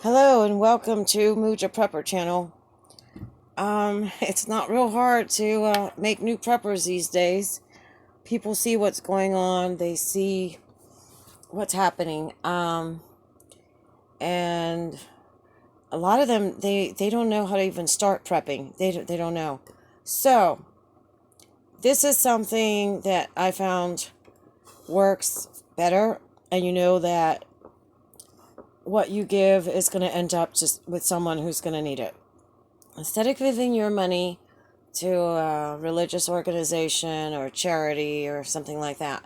Hello and welcome to Muja Prepper channel. It's not real hard to make new preppers these days. People see what's going on, they see what's happening, and a lot of them they don't know how to even start prepping. They don't know. So this is something that I found works better, and you know that what you give is going to end up just with someone who's going to need it. Instead of giving your money to a religious organization or charity or something like that,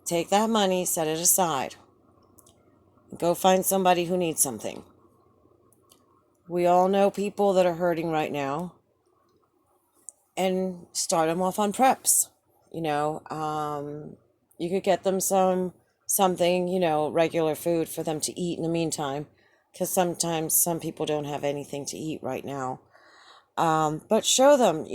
take that money, set it aside, and go find somebody who needs something. We all know people that are hurting right now, and start them off on preps. You could get them something, regular food for them to eat in the meantime, because sometimes some people don't have anything to eat right now. But show them,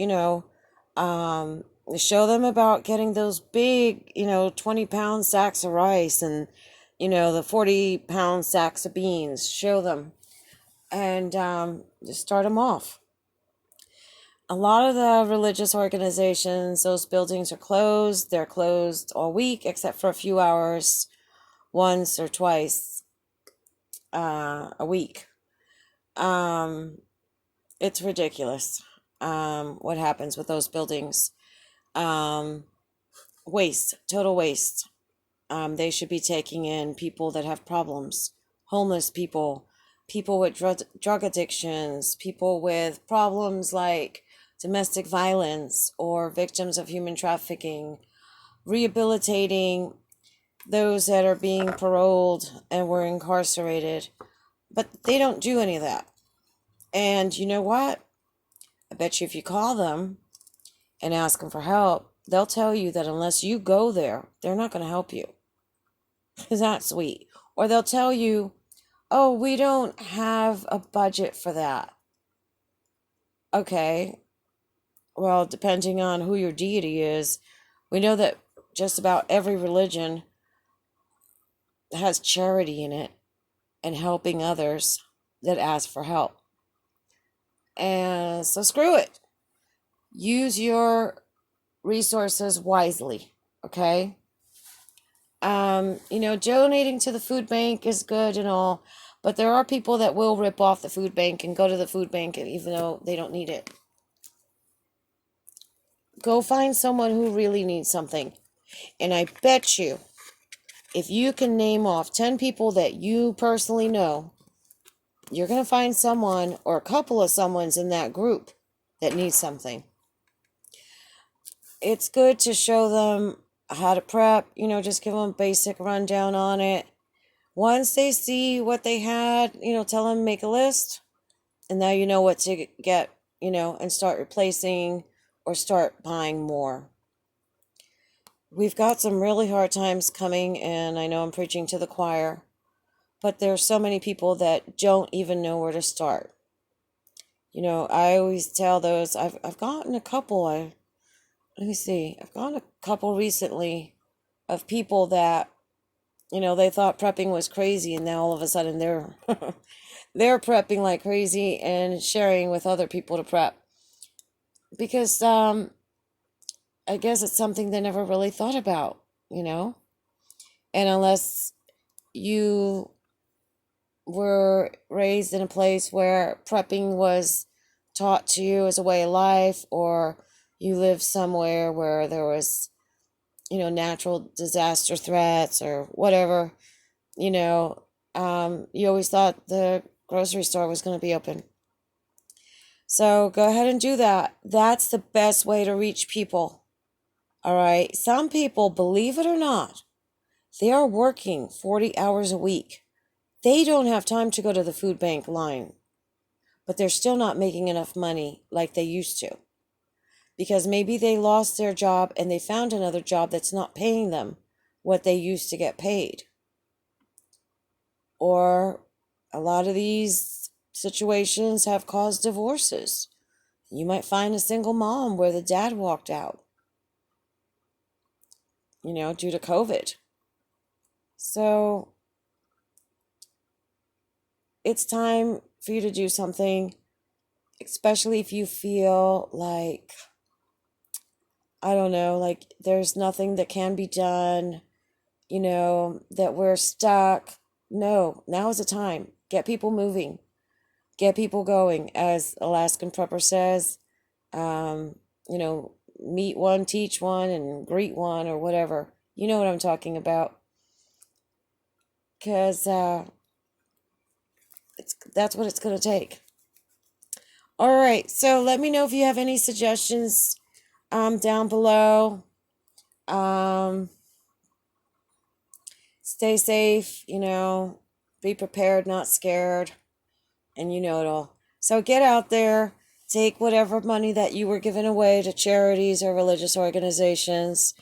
show them about getting those big, 20-pound sacks of rice and, the 40-pound sacks of beans. Show them and just start them off. A lot of the religious organizations, those buildings are closed. They're closed all week except for a few hours, once or twice a week. It's ridiculous what happens with those buildings. Waste, total waste. They should be taking in people that have problems, homeless people, people with drug addictions, people with problems like domestic violence or victims of human trafficking, rehabilitating those that are being paroled and were incarcerated. But they don't do any of that. And you know what? I bet you if you call them and ask them for help, they'll tell you that unless you go there, they're not going to help you. Is that sweet? Or they'll tell you, oh, we don't have a budget for that. Okay, well, depending on who your deity is, we know that just about every religion has charity in it and helping others that ask for help. And so screw it. Use your resources wisely, okay? Donating to the food bank is good and all, but there are people that will rip off the food bank and go to the food bank even though they don't need it. Go find someone who really needs something. And I bet you, if you can name off 10 people that you personally know, you're going to find someone or a couple of someones in that group that needs something. It's good to show them how to prep, just give them a basic rundown on it. Once they see what they had, tell them make a list, and now you know what to get, and start replacing or start buying more. We've got some really hard times coming, and I know I'm preaching to the choir, but there's so many people that don't even know where to start. I always tell those, I've gotten a couple, let me see, I've gotten a couple recently of people that, they thought prepping was crazy, and now all of a sudden they're they're prepping like crazy and sharing with other people to prep. Because I guess it's something they never really thought about, And unless you were raised in a place where prepping was taught to you as a way of life, or you lived somewhere where there was, natural disaster threats or whatever, you always thought the grocery store was going to be open. So go ahead and do that. That's the best way to reach people. All right. Some people, believe it or not, they are working 40 hours a week. They don't have time to go to the food bank line, but they're still not making enough money like they used to, because maybe they lost their job and they found another job that's not paying them what they used to get paid. Or a lot of these situations have caused divorces. You might find a single mom where the dad walked out, due to COVID. So it's time for you to do something, especially if you feel like, I don't know, like there's nothing that can be done, that we're stuck. No, now is the time. Get people moving, get people going, as Alaskan Prepper says. Um, Meet one, teach one, and greet one, or whatever. You know what I'm talking about. Because that's what it's going to take. All right, so let me know if you have any suggestions down below. Stay safe, be prepared, not scared, and you know it all. So get out there, take whatever money that you were giving away to charities or religious organizations,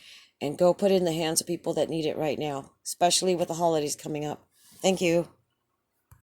and go put it in the hands of people that need it right now, especially with the holidays coming up. Thank you.